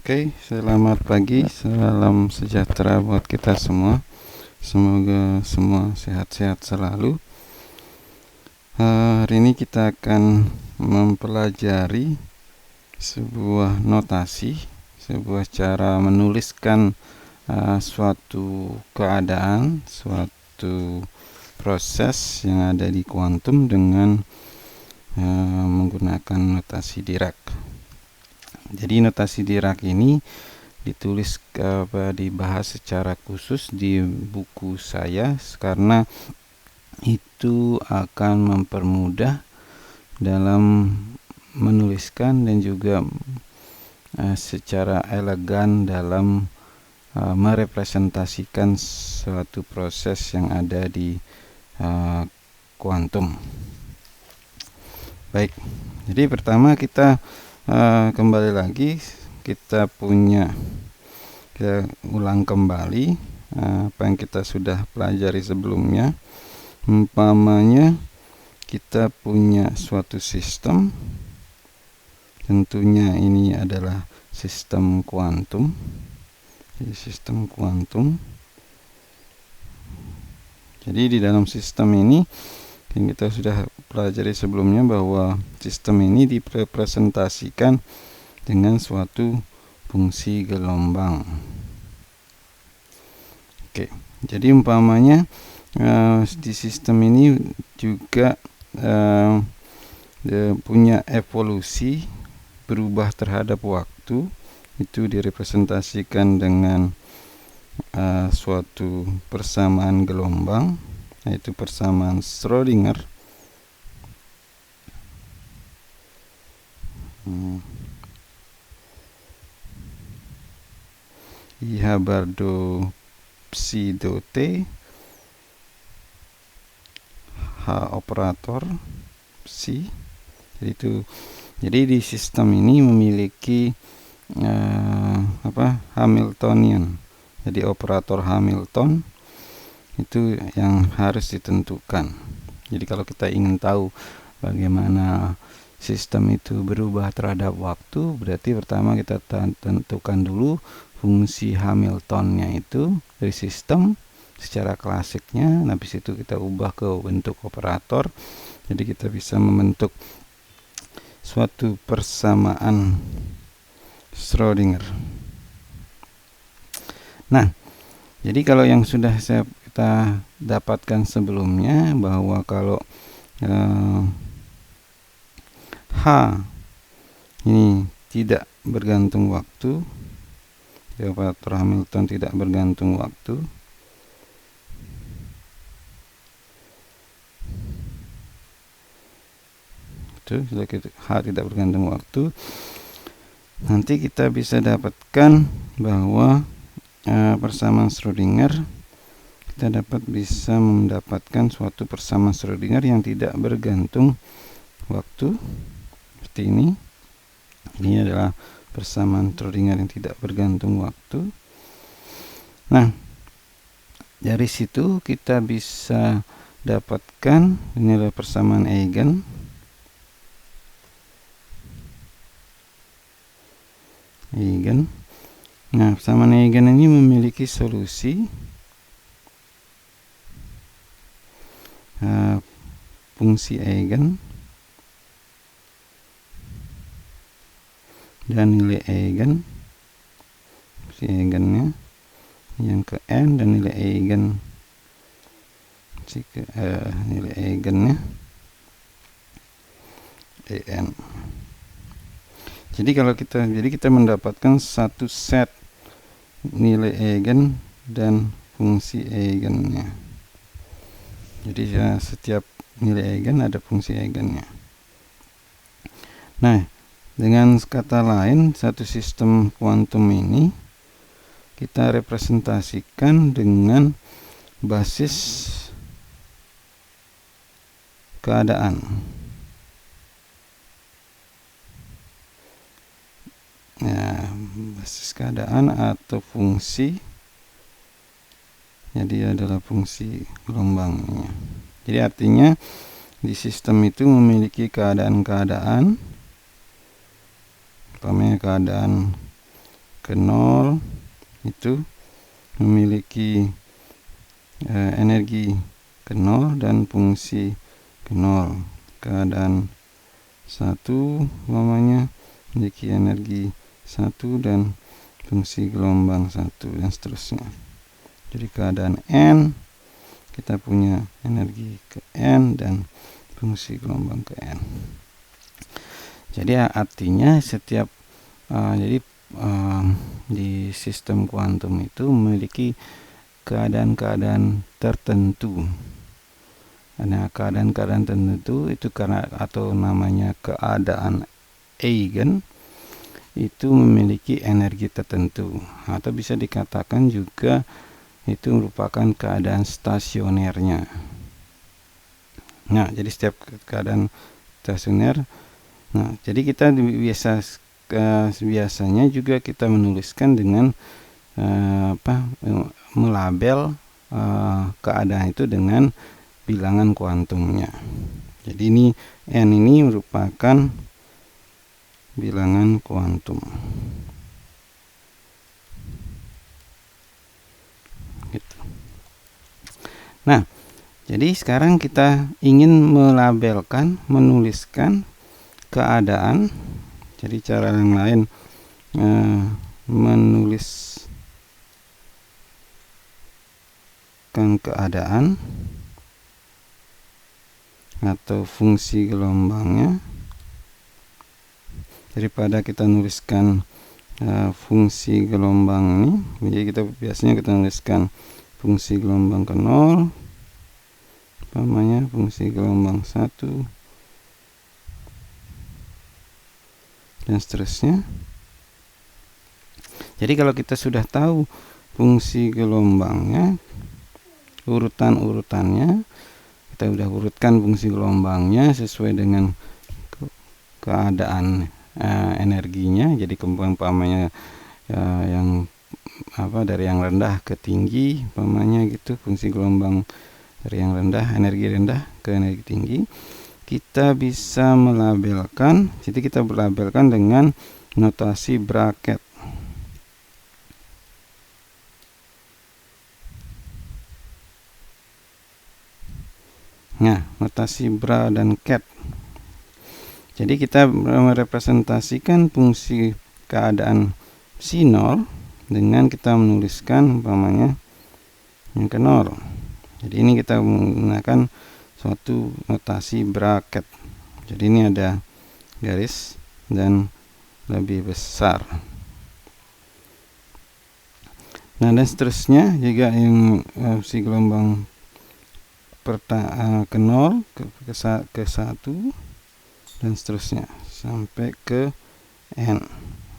Oke, selamat pagi, salam sejahtera buat kita semua. Semoga semua sehat-sehat selalu. Hari ini kita akan mempelajari sebuah notasi, sebuah cara menuliskan suatu keadaan, suatu proses yang ada di kuantum dengan menggunakan notasi Dirac. Jadi notasi Dirac ini dibahas secara khusus di buku saya karena itu akan mempermudah dalam menuliskan dan juga secara elegan dalam merepresentasikan suatu proses yang ada di kuantum. Baik, jadi pertama kita kembali lagi, kita ulang kembali apa yang kita sudah pelajari sebelumnya. Umpamanya kita punya suatu sistem, tentunya ini adalah sistem kuantum. Jadi sistem kuantum. Jadi di dalam sistem ini yang kita sudah pelajari sebelumnya bahwa sistem ini direpresentasikan dengan suatu fungsi gelombang. Oke, jadi umpamanya di sistem ini juga punya evolusi berubah terhadap waktu, itu direpresentasikan dengan suatu persamaan gelombang, yaitu persamaan Schrödinger. I bar do psi do t H operator psi. Jadi di sistem ini memiliki Hamiltonian. Jadi operator Hamilton itu yang harus ditentukan. Jadi kalau kita ingin tahu bagaimana sistem itu berubah terhadap waktu, berarti pertama kita tentukan dulu fungsi Hamiltonnya itu dari sistem secara klasiknya. Habis itu kita ubah ke bentuk operator. Jadi kita bisa membentuk suatu persamaan Schrödinger. Nah, jadi kalau yang sudah kita dapatkan sebelumnya bahwa kalau H ini tidak bergantung waktu, operator Hamilton tidak bergantung waktu, itu H tidak bergantung waktu. Nanti kita bisa dapatkan bahwa persamaan Schrödinger, kita bisa mendapatkan suatu persamaan Schrödinger yang tidak bergantung waktu seperti ini. Ini adalah persamaan Schrödinger yang tidak bergantung waktu. Nah, dari situ kita bisa dapatkan ini adalah persamaan Eigen. Nah, persamaan Eigen ini memiliki solusi fungsi Eigen dan nilai Eigen, fungsi Eigennya yang ke n, dan nilai Eigen nilai Eigennya en. Jadi kita mendapatkan satu set nilai Eigen dan fungsi Eigennya. Jadi setiap nilai Eigen ada fungsi Eigennya. Nah, dengan kata lain, satu sistem kuantum ini kita representasikan dengan basis keadaan. Ya, basis keadaan atau fungsi. Jadi adalah fungsi gelombangnya. Jadi artinya di sistem itu memiliki keadaan-keadaan, umpamanya keadaan ke 0 itu memiliki energi ke 0 dan fungsi ke 0. Keadaan 1 umpamanya memiliki energi 1 dan fungsi gelombang 1 dan seterusnya. Jadi keadaan N kita punya energi ke N dan fungsi gelombang ke N. Jadi artinya setiap di sistem kuantum itu memiliki keadaan-keadaan tertentu. Nah, keadaan-keadaan tertentu itu karena atau namanya keadaan eigen itu memiliki energi tertentu, atau bisa dikatakan juga itu merupakan keadaan stasionernya. Nah, jadi setiap keadaan stasioner. Nah, jadi kita biasanya juga kita menuliskan dengan melabel keadaan itu dengan bilangan kuantumnya. Jadi ini N ini merupakan bilangan kuantum. Gitu. Nah, jadi sekarang kita ingin melabelkan, menuliskan keadaan. Jadi cara yang lain menuliskan keadaan atau fungsi gelombangnya, daripada kita nuliskan fungsi gelombang ini. Jadi kita biasanya kita nuliskan fungsi gelombang ke 0, umpamanya fungsi gelombang 1 dan seterusnya. Jadi kalau kita sudah tahu fungsi gelombangnya, urutan-urutannya, kita sudah urutkan fungsi gelombangnya sesuai dengan keadaan energinya. Jadi umpamanya yang dari yang rendah ke tinggi, umpamanya gitu, fungsi gelombang dari yang rendah, energi rendah ke energi tinggi. Kita bisa melabelkan, jadi kita melabelkan dengan notasi bracket. Nah, notasi bra dan ket. Jadi kita merepresentasikan fungsi keadaan psi 0 dengan kita menuliskan umpamanya yang ke 0. Jadi ini kita menggunakan suatu notasi bracket. Jadi ini ada garis dan lebih besar. Nah, dan seterusnya juga yang psi gelombang ke 0 ke 1 dan seterusnya sampai ke N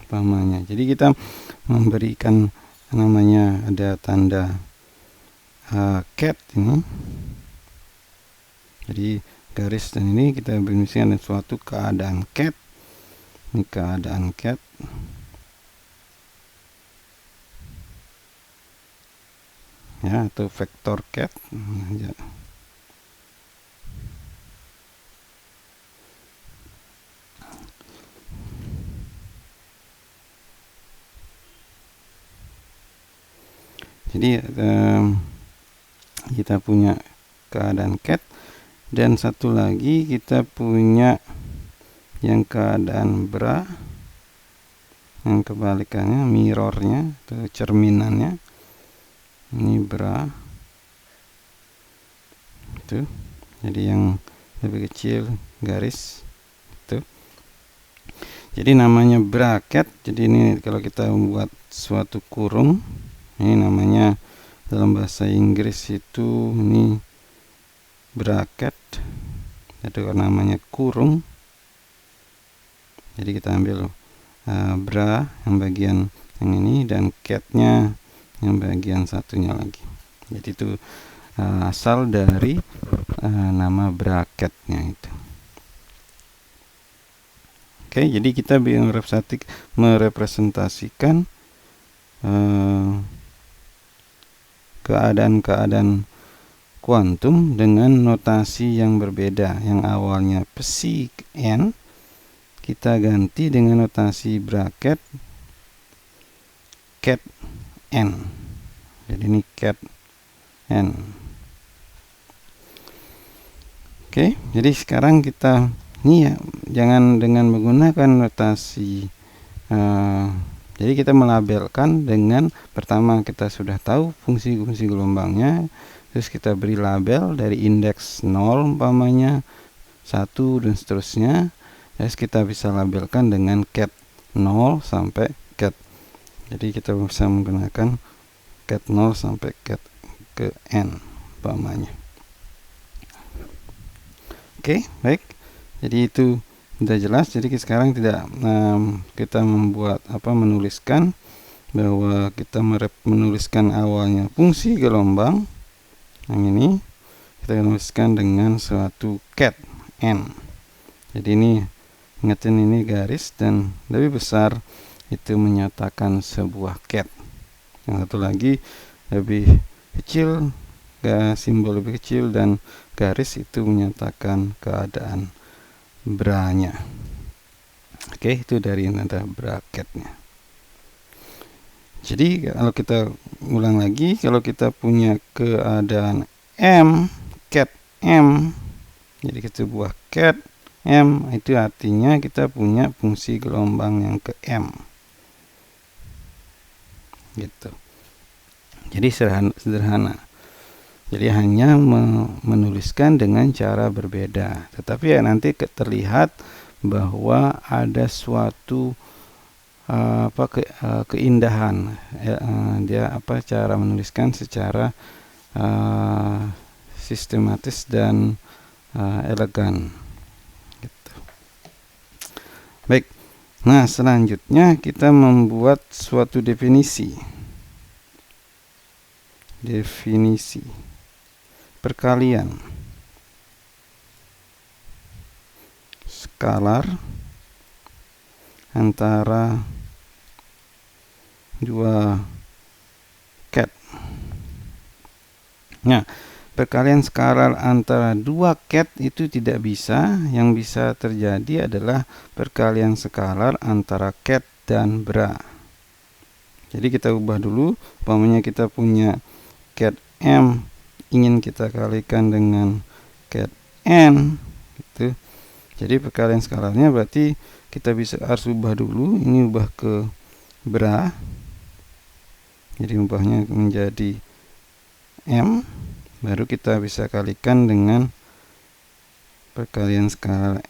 umpamanya. Jadi kita memberikan namanya ada tanda cat ini. Jadi garis dan ini kita berisikan suatu keadaan cat. Ini keadaan cat. Ya, atau vektor cat. Ya. Jadi kita punya keadaan cat, dan satu lagi kita punya yang keadaan bra, yang kebalikannya, mirrornya atau cerminannya. Ini bra itu, jadi yang lebih kecil garis itu. Jadi namanya bracket. Jadi ini kalau kita membuat suatu kurung, ini namanya dalam bahasa Inggris itu ini bracket, itu namanya kurung. Jadi kita ambil bra yang bagian yang ini dan catnya yang bagian satunya lagi. Jadi itu asal dari nama bracketnya itu. Oke, jadi kita merepresentasikan keadaan-keadaan kuantum dengan notasi yang berbeda. Yang awalnya psi n kita ganti dengan notasi bracket, cat n. Jadi ini cat n. Oke, jadi sekarang kita ini ya, jangan dengan menggunakan notasi. Jadi kita melabelkan dengan pertama kita sudah tahu fungsi-fungsi gelombangnya, terus kita beri label dari indeks 0 umpamanya 1 dan seterusnya. Terus kita bisa labelkan dengan cat 0 sampai cat. Jadi kita bisa menggunakan cat 0 sampai cat ke n umpamanya. Oke, baik. Jadi itu sudah jelas. Jadi sekarang tidak kita menuliskan bahwa kita menuliskan awalnya fungsi gelombang. Yang ini kita tuliskan dengan suatu cat n. Jadi ini ingatin ini garis dan lebih besar itu menyatakan sebuah cat. Yang satu lagi lebih kecil, simbol lebih kecil, dan garis itu menyatakan keadaan bra-nya. Oke, itu dari nada bracketnya. Jadi kalau kita ulang lagi, kalau kita punya keadaan m, cat m, jadi sebuah cat m, itu artinya kita punya fungsi gelombang yang ke m. Gitu. Jadi sederhana. Jadi hanya menuliskan dengan cara berbeda. Tetapi ya nanti terlihat bahwa ada suatu keindahan. Dia cara menuliskan secara sistematis dan elegan. Gitu. Baik. Nah, selanjutnya kita membuat suatu definisi. Perkalian skalar antara dua cat. Nah, perkalian skalar antara dua cat itu tidak bisa. Yang bisa terjadi adalah perkalian skalar antara cat dan bra. Jadi kita ubah dulu, umpamanya kita punya cat m ingin kita kalikan dengan cat n gitu. Jadi perkalian skalarnya berarti kita harus ubah dulu, ini ubah ke bra. Jadi ubahnya menjadi m, baru kita bisa kalikan dengan perkalian skalar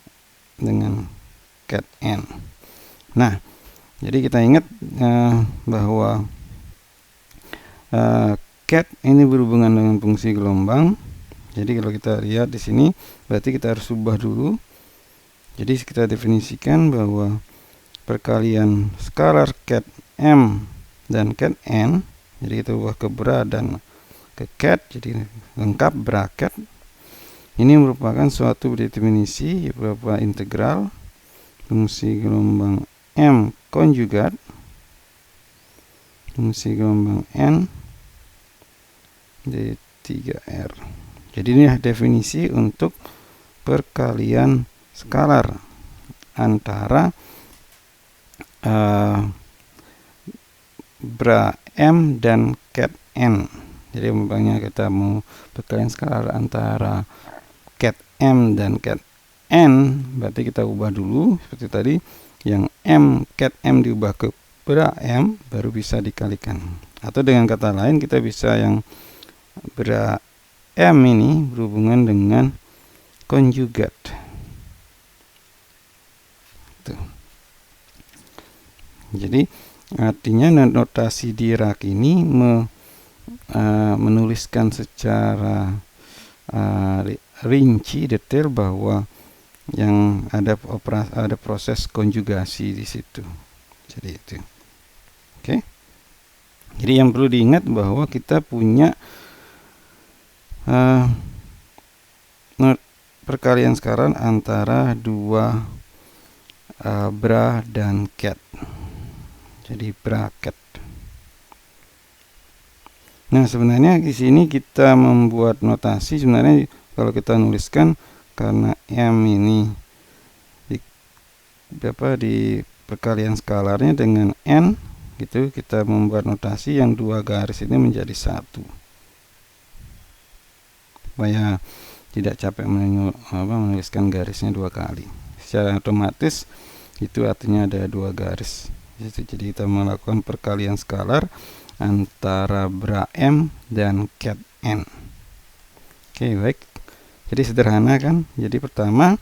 dengan cat n. Nah, jadi kita ingat bahwa cat ini berhubungan dengan fungsi gelombang. Jadi kalau kita lihat di sini, berarti kita harus ubah dulu. Jadi kita definisikan bahwa perkalian skalar cat m dan cat n, jadi kita ubah ke bra dan ke cat, jadi lengkap bracket. Ini merupakan suatu definisi berupa integral fungsi gelombang m konjugat fungsi gelombang n D3R. Jadi ini definisi untuk perkalian skalar antara bra m dan cat n. Jadi umpamanya kita mau perkalian skalar antara cat m dan cat n, berarti kita ubah dulu seperti tadi, yang m cat m diubah ke bra m, baru bisa dikalikan. Atau dengan kata lain kita bisa yang bra m ini berhubungan dengan konjugat. Tuh. Jadi artinya notasi Dirac ini menuliskan secara rinci detail bahwa yang ada proses konjugasi di situ. Jadi itu. Oke. Jadi yang perlu diingat bahwa kita punya perkalian skalar antara dua bra dan cat. Jadi bracket. Nah, sebenarnya di sini kita membuat notasi, sebenarnya kalau kita nuliskan karena m ini di perkalian skalarnya dengan n gitu, kita membuat notasi yang 2 garis ini menjadi 1 supaya tidak capek menuliskan garisnya 2 kali. Secara otomatis itu artinya ada 2 garis. Jadi kita melakukan perkalian skalar antara bra M dan cat N. Oke, baik. Jadi sederhana kan? Jadi pertama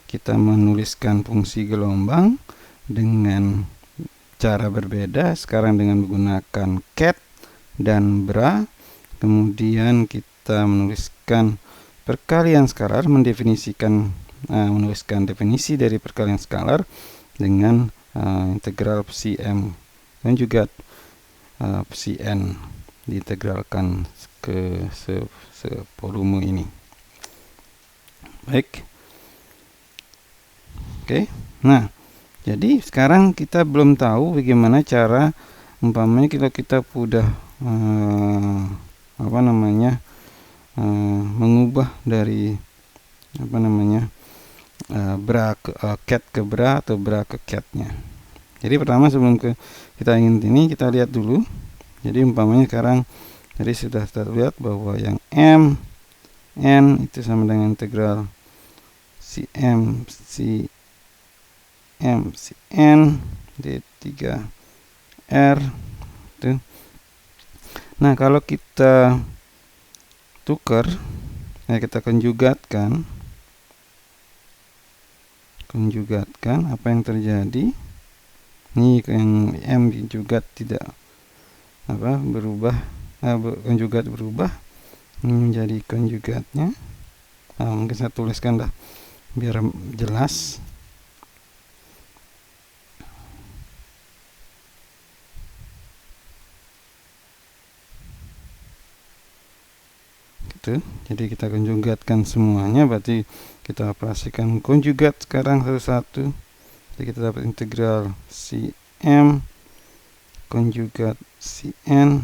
kita menuliskan fungsi gelombang dengan cara berbeda, sekarang dengan menggunakan cat dan bra. Kemudian kita menuliskan perkalian skalar, menuliskan definisi dari perkalian skalar dengan integral psi M dan juga psi N diintegralkan ke volume ini. Baik. Oke. Nah, jadi sekarang kita belum tahu bagaimana cara umpamanya kita udah mengubah dari bra ke cat ke bra atau bra ke catnya. Jadi pertama sebelum kita ingin ini, kita lihat dulu. Jadi umpamanya sekarang jadi sudah terlihat bahwa yang M N itu sama dengan integral si M si N D3 R itu. Nah, kalau kita tukar, kita konjugatkan, apa yang terjadi? Ini yang M konjugat tidak berubah, konjugat berubah, ini menjadi konjugatnya. Mungkin saya tuliskan dah biar jelas. Jadi kita konjugatkan semuanya, berarti kita operasikan konjugat sekarang satu-satu. Jadi kita dapat integral si M konjugat si N.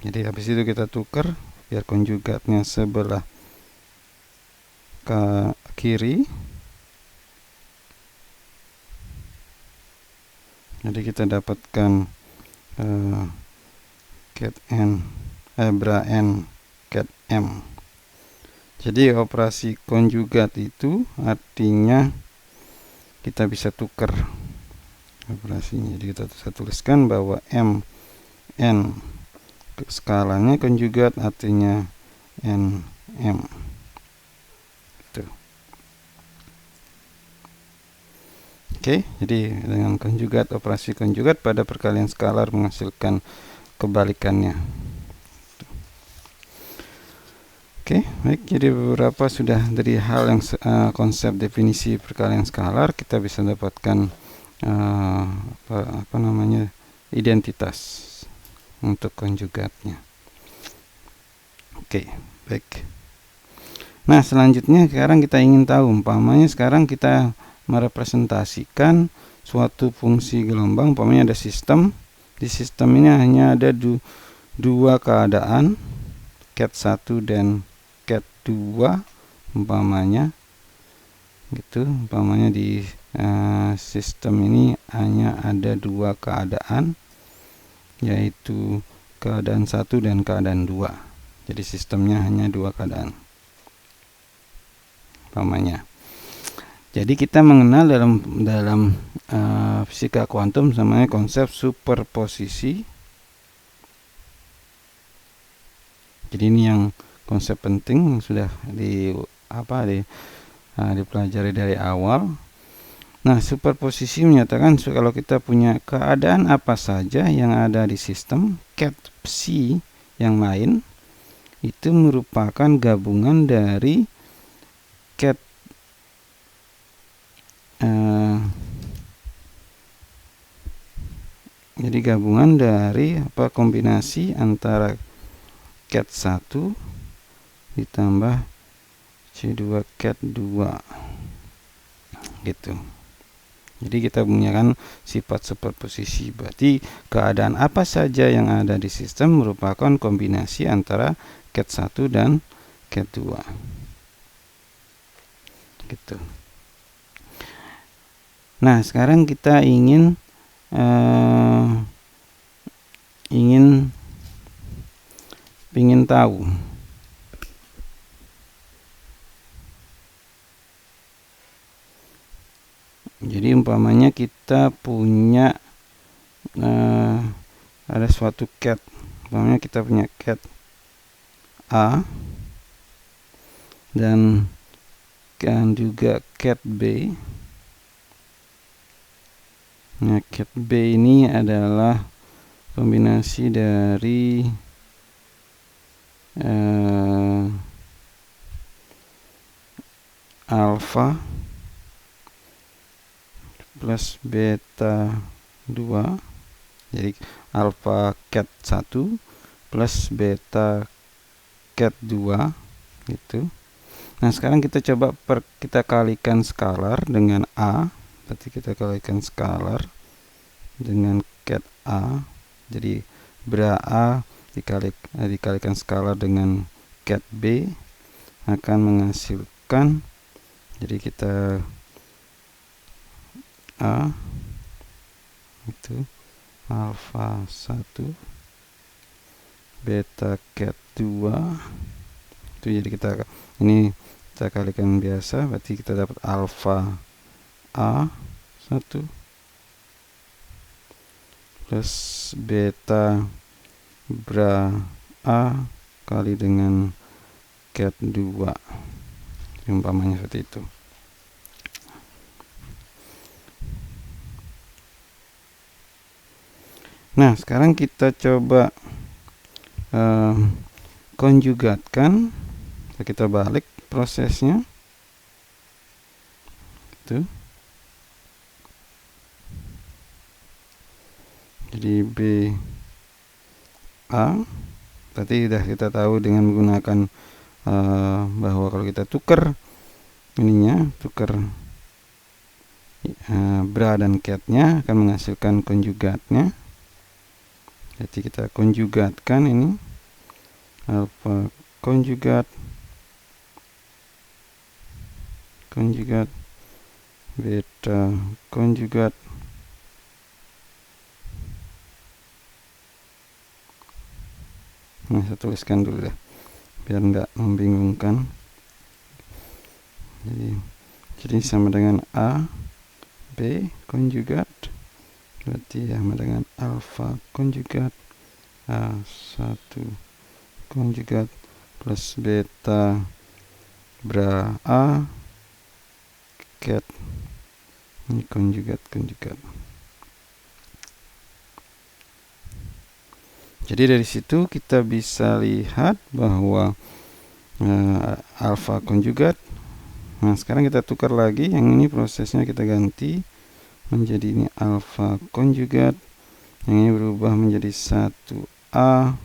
Jadi habis itu kita tukar biar konjugatnya sebelah ke kiri. Jadi kita dapatkan cat N bra N cat M. Jadi operasi konjugat itu artinya kita bisa tukar operasinya. Jadi kita bisa tuliskan bahwa M N skalanya konjugat artinya N M. Oke, jadi dengan konjugat, operasi konjugat pada perkalian skalar menghasilkan kebalikannya. Oke, baik. Jadi beberapa sudah dari hal yang konsep definisi perkalian skalar, kita bisa dapatkan identitas untuk konjugatnya. Oke, baik. Nah, selanjutnya sekarang kita ingin tahu, umpamanya sekarang kita merepresentasikan suatu fungsi gelombang, umpamanya ada sistem. Di sistem ini hanya ada dua keadaan, cat 1 dan cat 2 umpamanya gitu. Umpamanya di sistem ini hanya ada dua keadaan, yaitu keadaan 1 dan keadaan 2. Jadi sistemnya hanya dua keadaan umpamanya. Jadi kita mengenal dalam fisika kuantum namanya konsep superposisi. Jadi ini yang konsep penting yang sudah dipelajari dari awal. Nah, superposisi menyatakan kalau kita punya keadaan apa saja yang ada di sistem, cat psi yang lain itu merupakan gabungan dari cat jadi gabungan dari kombinasi antara cat 1 ditambah C2 cat 2 gitu. Jadi kita punya kan sifat superposisi, berarti keadaan apa saja yang ada di sistem merupakan kombinasi antara cat 1 dan cat 2 gitu. Nah, sekarang kita ingin ingin tahu. Jadi umpamanya kita punya ada suatu cat, umpamanya kita punya cat A dan juga cat B. Nah, cat B ini adalah kombinasi dari alfa plus beta 2, jadi alfa cat 1 plus beta cat 2 gitu. Nah, sekarang kita coba kita kalikan skalar dengan A, berarti kita kalikan skalar dengan cat A, jadi bra A dikalikan skalar dengan cat B akan menghasilkan, jadi kita A itu alfa 1 beta cat 2 itu, jadi kita kalikan biasa, berarti kita dapat alfa A 1 plus beta bra A kali dengan cat 2, umpamanya seperti itu. Nah, sekarang kita coba konjugatkan. Kita balik prosesnya itu. Jadi B A, berarti sudah kita tahu dengan menggunakan bahwa kalau kita tukar bra dan catnya akan menghasilkan konjugatnya. Jadi kita konjugatkan ini alfa konjugat beta konjugat nah, saya tuliskan dulu deh biar nggak membingungkan. Jadi sama dengan A B konjugat, berarti sama dengan alfa konjugat A1 konjugat plus beta bra A cat ini konjugat. Jadi dari situ kita bisa lihat bahwa alfa konjugat. Nah, sekarang kita tukar lagi, yang ini prosesnya kita ganti menjadi ini alfa konjugat, yang ini berubah menjadi 1A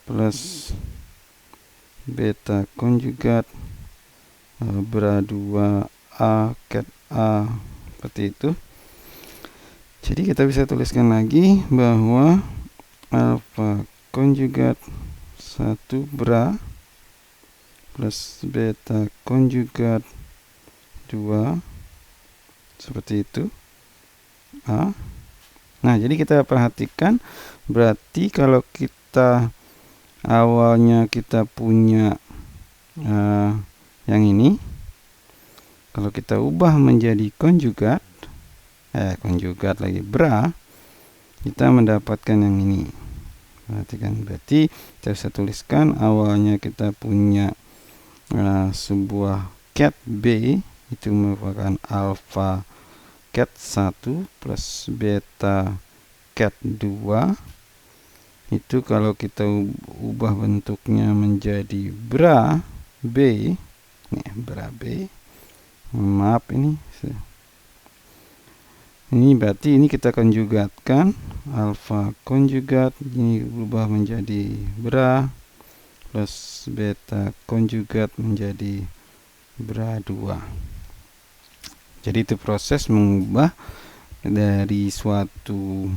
plus beta konjugat bra 2A cat A, seperti itu. Jadi kita bisa tuliskan lagi bahwa alfa konjugat 1 bra plus beta konjugat 2 seperti itu A. Nah, jadi kita perhatikan, berarti kalau kita awalnya kita punya yang ini, kalau kita ubah menjadi konjugat lagi bra, kita mendapatkan yang ini. Perhatikan, berarti kita bisa tuliskan awalnya kita punya sebuah cat B itu merupakan alfa cat 1 plus beta cat 2. Itu kalau kita ubah bentuknya menjadi bra B, maaf ini berarti ini kita konjugatkan, alfa konjugat ini berubah menjadi bra plus beta konjugat menjadi bra 2. Jadi itu proses mengubah dari suatu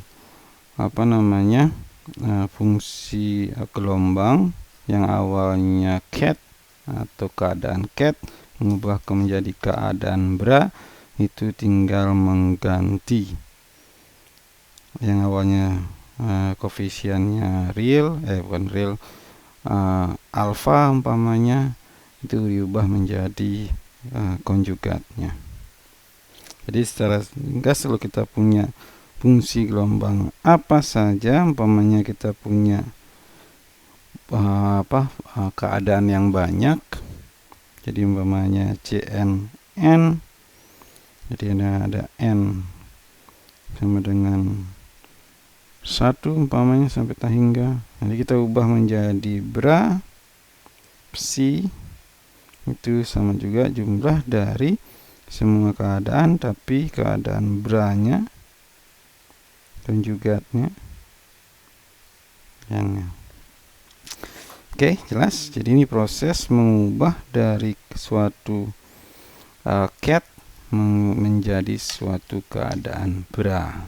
fungsi gelombang yang awalnya cat atau keadaan cat mengubah menjadi keadaan bra. Itu tinggal mengganti yang awalnya koefisiennya real, bukan real, alfa umpamanya, itu diubah menjadi konjugatnya. Jadi secara ringkas, kalau kita punya fungsi gelombang apa saja, umpamanya kita punya keadaan yang banyak, jadi umpamanya Cnn, jadi ada n sama dengan 1 umpamanya sampai hingga, nanti kita ubah menjadi bra psi, itu sama juga jumlah dari semua keadaan, tapi keadaan branya konjugatnya yang oke, jelas. Jadi ini proses mengubah dari suatu ket menjadi suatu keadaan bra.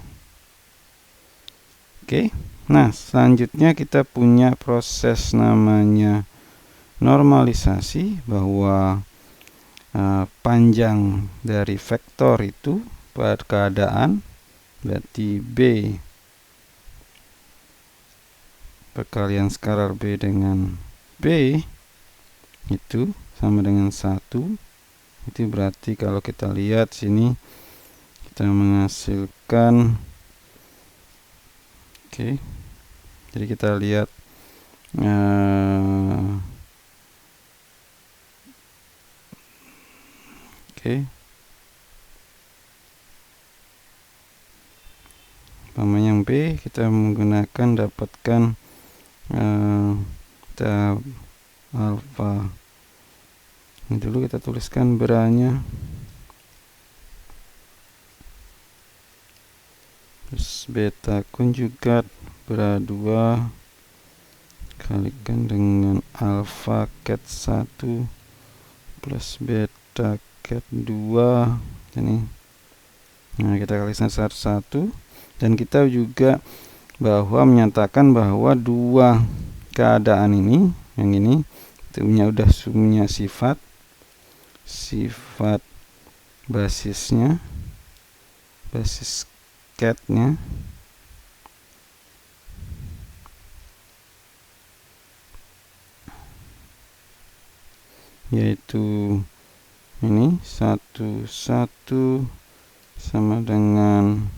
Oke, nah selanjutnya kita punya proses namanya normalisasi, bahwa panjang dari vektor itu pada keadaan, berarti B perkalian skalar B dengan B itu sama dengan 1. Itu berarti kalau kita lihat sini, kita menghasilkan, oke, jadi kita lihat umpamanya yang B kita menggunakan dapatkan alfa. Ini dulu kita tuliskan beranya, terus beta konjugat bra 2 kalikan dengan alfa ket 1 plus beta ket 2 ini. Nah, kita kalikan satu-satu, dan kita juga menyatakan bahwa dua keadaan ini, yang ini udah punya sifat basisnya, basis ketnya, yaitu ini 1 sama dengan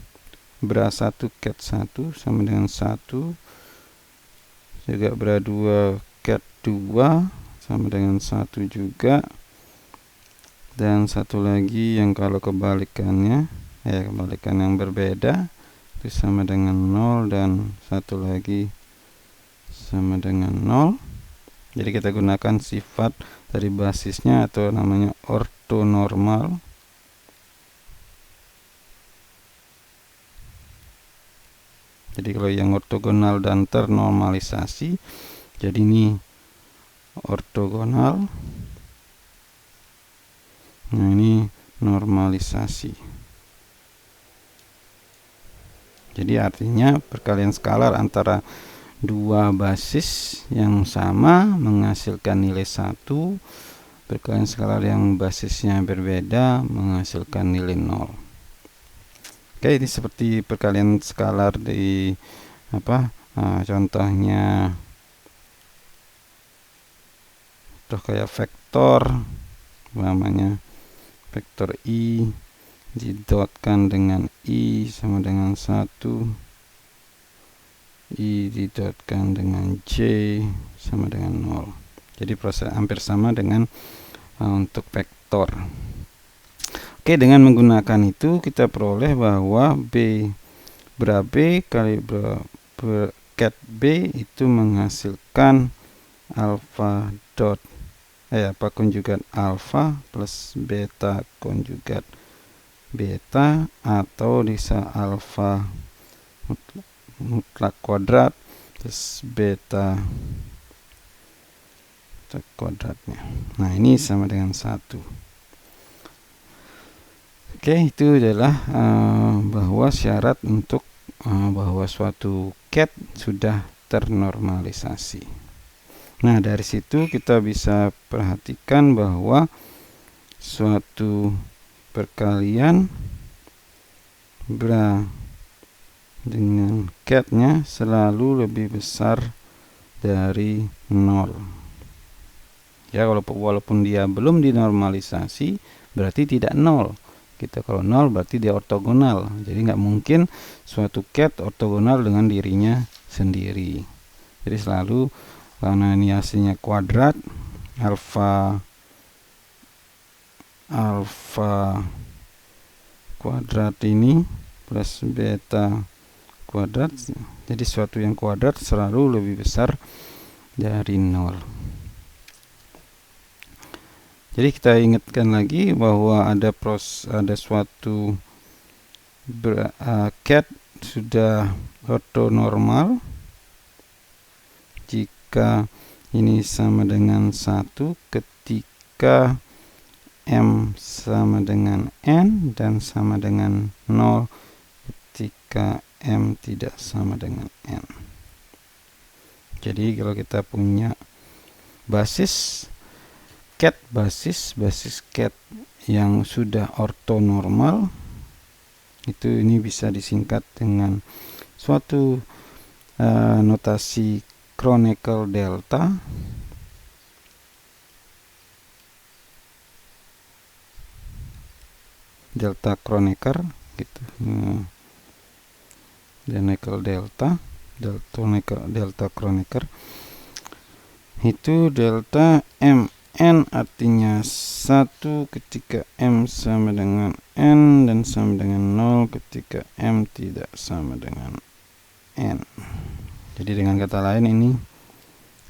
bra 1 ket 1 sama dengan 1, juga bra 2 ket 2 sama dengan 1 juga, dan satu lagi yang kalau kebalikannya, kebalikan yang berbeda itu sama dengan 0, dan satu lagi sama dengan 0. Jadi kita gunakan sifat dari basisnya atau namanya ortonormal. Jadi kalau yang ortogonal dan ternormalisasi, jadi ini ortogonal, nah ini normalisasi. Jadi artinya perkalian skalar antara dua basis yang sama menghasilkan nilai 1, perkalian skalar yang basisnya berbeda menghasilkan nilai 0. Oke, ini seperti perkalian skalar di contohnya kayak vektor, namanya vektor I didotkan dengan I sama dengan 1, I didotkan dengan J sama dengan 0. Jadi proses hampir sama dengan untuk vektor. Oke, dengan menggunakan itu kita peroleh bahwa bra B kali ket B itu menghasilkan alfa dot konjugat alfa plus beta konjugat beta, atau bisa alfa mutlak kuadrat plus beta kuadratnya. Nah, ini sama dengan 1. Oke, itu adalah bahwa syarat untuk bahwa suatu ket sudah ternormalisasi. Nah, dari situ kita bisa perhatikan bahwa suatu perkalian bra dengan cat-nya selalu lebih besar dari 0. Ya, walaupun dia belum dinormalisasi, berarti tidak 0. Kita kalau 0 berarti dia ortogonal. Jadi nggak mungkin suatu cat ortogonal dengan dirinya sendiri. Jadi selalu karena ini hasilnya kuadrat, alfa kuadrat ini plus beta kuadrat, jadi suatu yang kuadrat selalu lebih besar dari 0. Jadi kita ingatkan lagi bahwa ada suatu cat sudah ortonormal jika ini sama dengan 1 ketika M sama dengan N dan sama dengan 0 ketika M tidak sama dengan N. Jadi kalau kita punya basis cat yang sudah ortonormal, ini bisa disingkat dengan suatu notasi Kronecker delta. Delta Kronecker gitu. Delta Kronecker itu delta Mn artinya 1 ketika M sama dengan N dan sama dengan 0 ketika M tidak sama dengan N. Jadi dengan kata lain ini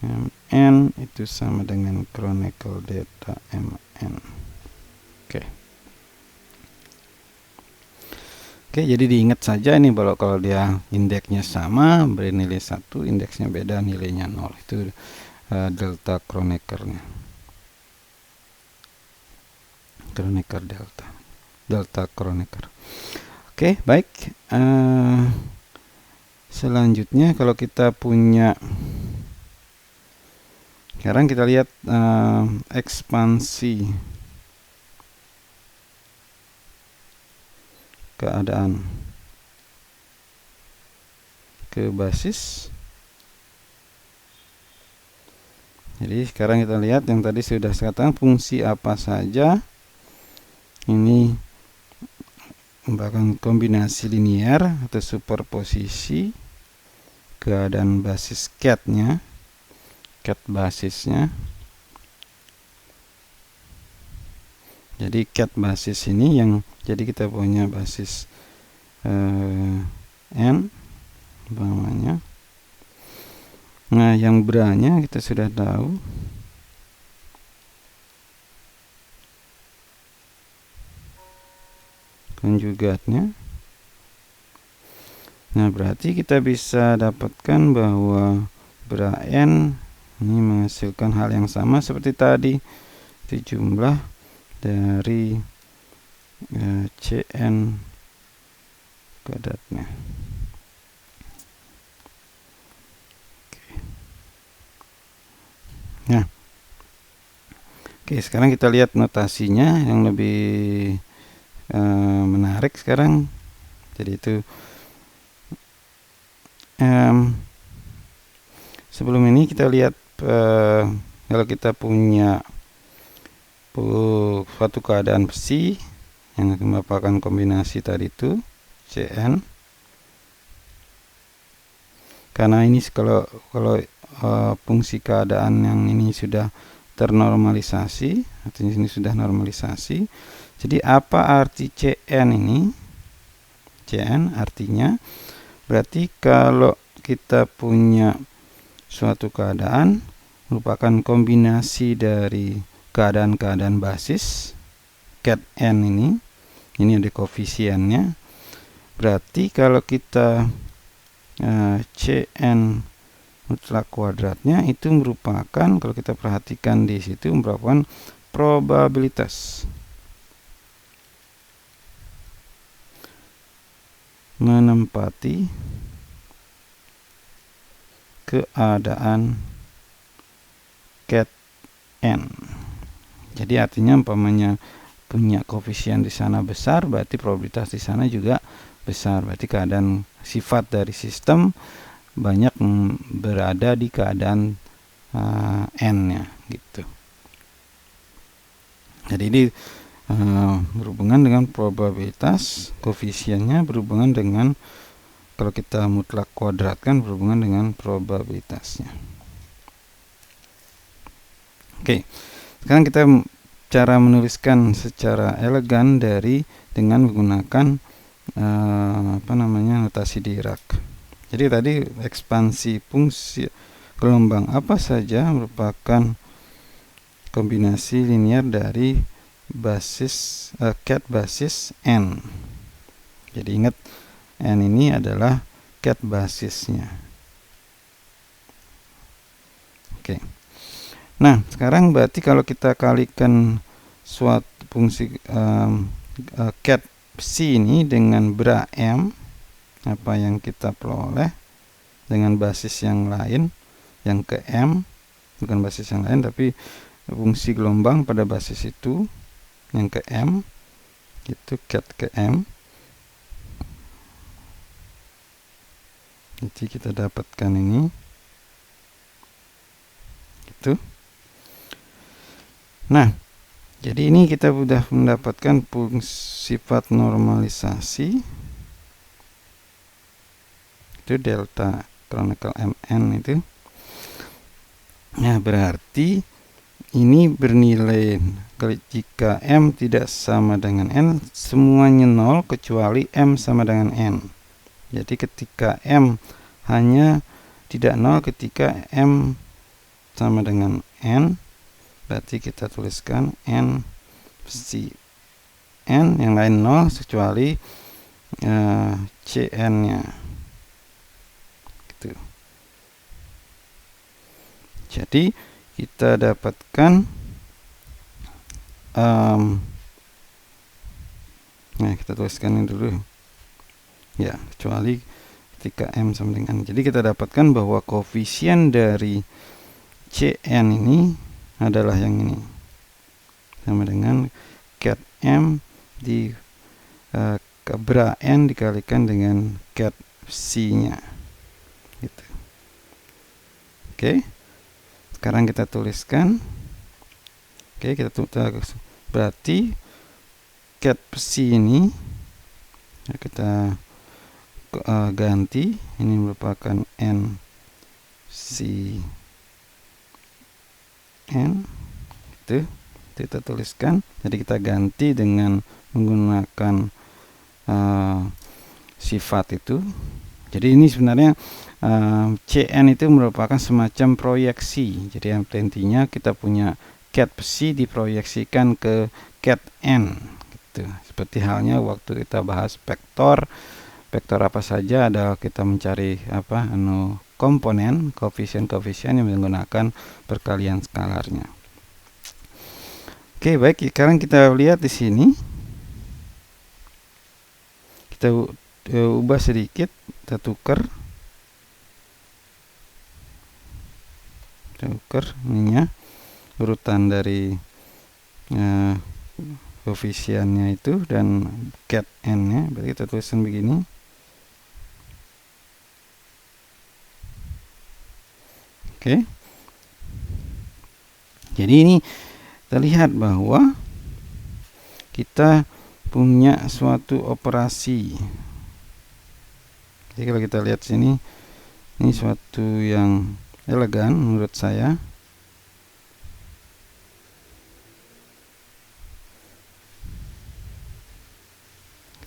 Mn itu sama dengan Kronecker delta Mn. Oke, jadi diingat saja ini kalau dia indeksnya sama, beri nilai 1, indeksnya beda, nilainya 0. Itu delta Kroneckernya. Kronecker delta Kronecker. Oke, baik. Selanjutnya kalau kita punya, sekarang kita lihat ekspansi keadaan ke basis. Jadi sekarang kita lihat yang tadi sudah saya katakan, fungsi apa saja ini merupakan kombinasi linear atau superposisi keadaan basis cat basisnya. Jadi cat basis ini yang jadi kita punya basis N umpamanya. Nah, yang beranya kita sudah tahu. Konjugatnya. Nah, berarti kita bisa dapatkan bahwa bra N ini menghasilkan hal yang sama seperti tadi. Itu jumlah dari Cn kuadratnya. Nah, sekarang kita lihat notasinya yang lebih menarik sekarang. Jadi itu sebelum ini kita lihat kalau kita punya suatu keadaan besi yang merupakan kombinasi tadi itu Cn. Karena ini kalau fungsi keadaan yang ini sudah ternormalisasi, artinya ini sudah normalisasi. Jadi apa arti Cn ini? Cn artinya berarti kalau kita punya suatu keadaan merupakan kombinasi dari keadaan-keadaan basis cat N ini ada koefisiennya. Berarti kalau kita Cn mutlak kuadratnya itu merupakan, kalau kita perhatikan di situ, merupakan probabilitas menempati keadaan cat N. Jadi artinya umpamanya punya koefisien di sana besar, berarti probabilitas di sana juga besar. Berarti keadaan sifat dari sistem banyak berada di keadaan n-nya gitu. Jadi ini berhubungan dengan probabilitas, koefisiennya berhubungan dengan, kalau kita mutlak kuadratkan, berhubungan dengan probabilitasnya. Oke, sekarang kita cara menuliskan secara elegan dengan menggunakan notasi Dirac. Jadi tadi ekspansi fungsi gelombang apa saja merupakan kombinasi linear dari basis ket basis n. Jadi ingat, n ini adalah ket basisnya. Oke. Nah, sekarang berarti kalau kita kalikan suatu fungsi ket psi ini dengan bra m, apa yang kita peroleh dengan basis yang lain, yang ke m, bukan basis yang lain tapi fungsi gelombang pada basis itu yang ke m, itu ket ke m. Jadi kita dapatkan ini gitu. Nah, jadi ini kita sudah mendapatkan sifat normalisasi itu delta kronikal mn itu. Nah, berarti ini bernilai jika m tidak sama dengan n, semuanya 0 kecuali m sama dengan n. Jadi ketika m hanya tidak 0 ketika m sama dengan n, berarti kita tuliskan n psi n, yang lain 0 kecuali cn nya gitu. Jadi kita dapatkan nah, kita tuliskan ini dulu ya, kecuali ketika m sama dengan n. Jadi kita dapatkan bahwa koefisien dari cn ini adalah yang ini, sama dengan ket m di bra n dikalikan dengan ket psi nya gitu. Oke, sekarang kita tuliskan. Oke, kita berarti ket psi ini kita ganti, ini merupakan n psi n itu kita tuliskan. Jadi kita ganti dengan menggunakan sifat itu. Jadi ini sebenarnya cn itu merupakan semacam proyeksi. Jadi yang intinya kita punya ket psi diproyeksikan ke ket n gitu. Seperti halnya waktu kita bahas vektor apa saja, ada kita mencari komponen koefisien yang menggunakan perkalian skalarnya. Oke, baik, sekarang kita lihat di sini. Kita ubah sedikit, kita tukar ininya, urutan dari koefisiennya itu dan ket n nya. Berarti kita tuliskan begini. Oke. Jadi ini kita lihat bahwa kita punya suatu operasi. Jadi kalau kita lihat sini, ini suatu yang elegan menurut saya.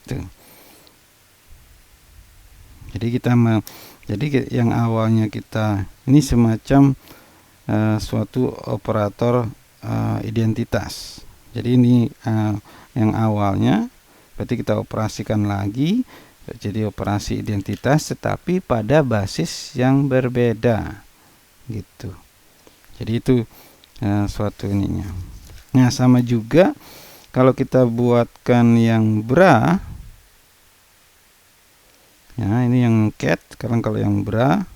Gitu. Jadi yang awalnya kita ini semacam suatu operator identitas. Jadi ini yang awalnya berarti kita operasikan lagi jadi operasi identitas, tetapi pada basis yang berbeda gitu. Jadi itu suatu ininya. Nah, sama juga kalau kita buatkan yang bra, ya ini yang ket. Sekarang kalau yang bra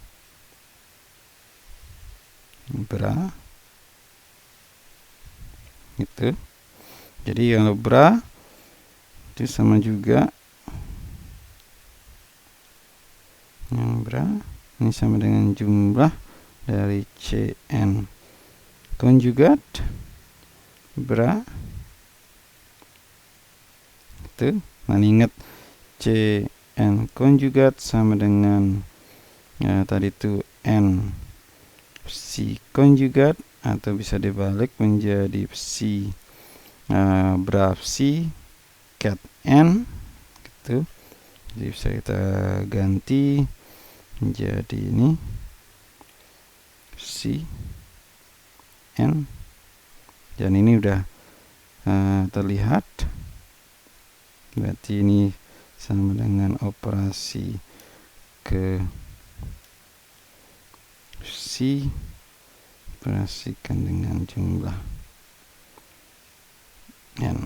gitu. Jadi yang bra itu sama juga yang bra ini sama dengan jumlah dari Cn konjugat bra itu. Nah, ingat Cn konjugat sama dengan tadi itu N psi konjugat, atau bisa dibalik menjadi psi bra psi cat N gitu. Jadi bisa kita ganti menjadi ini psi N, dan ini udah terlihat. Berarti ini sama dengan operasi ke psi operasikan dengan jumlah N.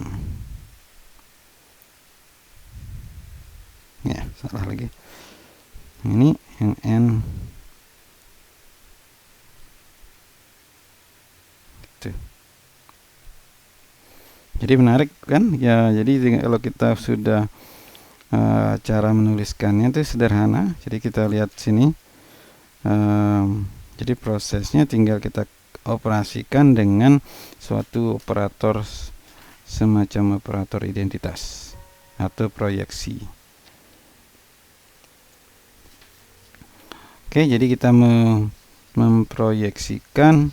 Ya, salah lagi. Ini yang N gitu. Jadi menarik kan ya. Jadi kalau kita sudah cara menuliskannya itu sederhana. Jadi kita lihat sini, jadi prosesnya tinggal kita operasikan dengan suatu operator semacam operator identitas atau proyeksi. Oke, jadi kita memproyeksikan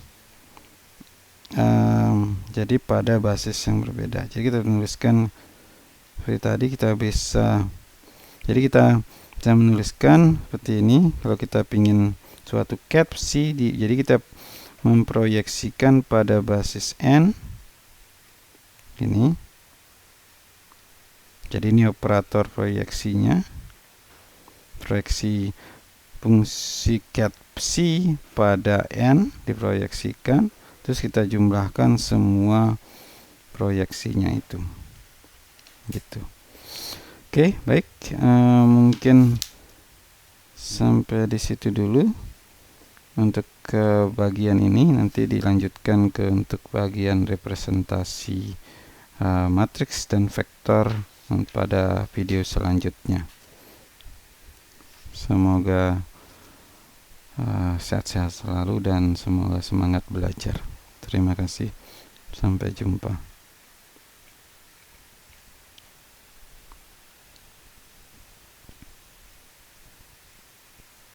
jadi pada basis yang berbeda. Jadi kita menuliskan seperti tadi, jadi kita bisa menuliskan seperti ini. Kalau kita ingin suatu cat psi, jadi kita memproyeksikan pada basis N ini. Jadi ini operator proyeksinya, proyeksi fungsi cat psi pada N diproyeksikan, terus kita jumlahkan semua proyeksinya itu gitu. Oke, baik, mungkin sampai di situ dulu untuk ke bagian ini. Nanti dilanjutkan untuk bagian representasi matriks dan vektor pada video selanjutnya. Semoga sehat-sehat selalu dan semoga semangat belajar. Terima kasih. Sampai jumpa.